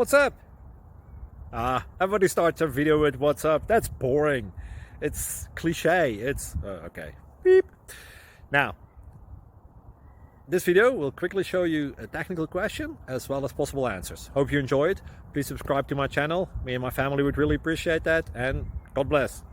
What's up? Everybody starts a video with what's up. That's boring. It's cliche. It's okay. Beep. Now, this video will quickly show you a technical question as well as possible answers. Hope you enjoy it. Please subscribe to my channel. Me and my family would really appreciate that, and God bless.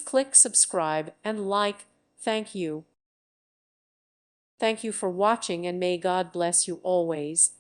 Click subscribe and like. Thank you. Thank you for watching, and may God bless you always.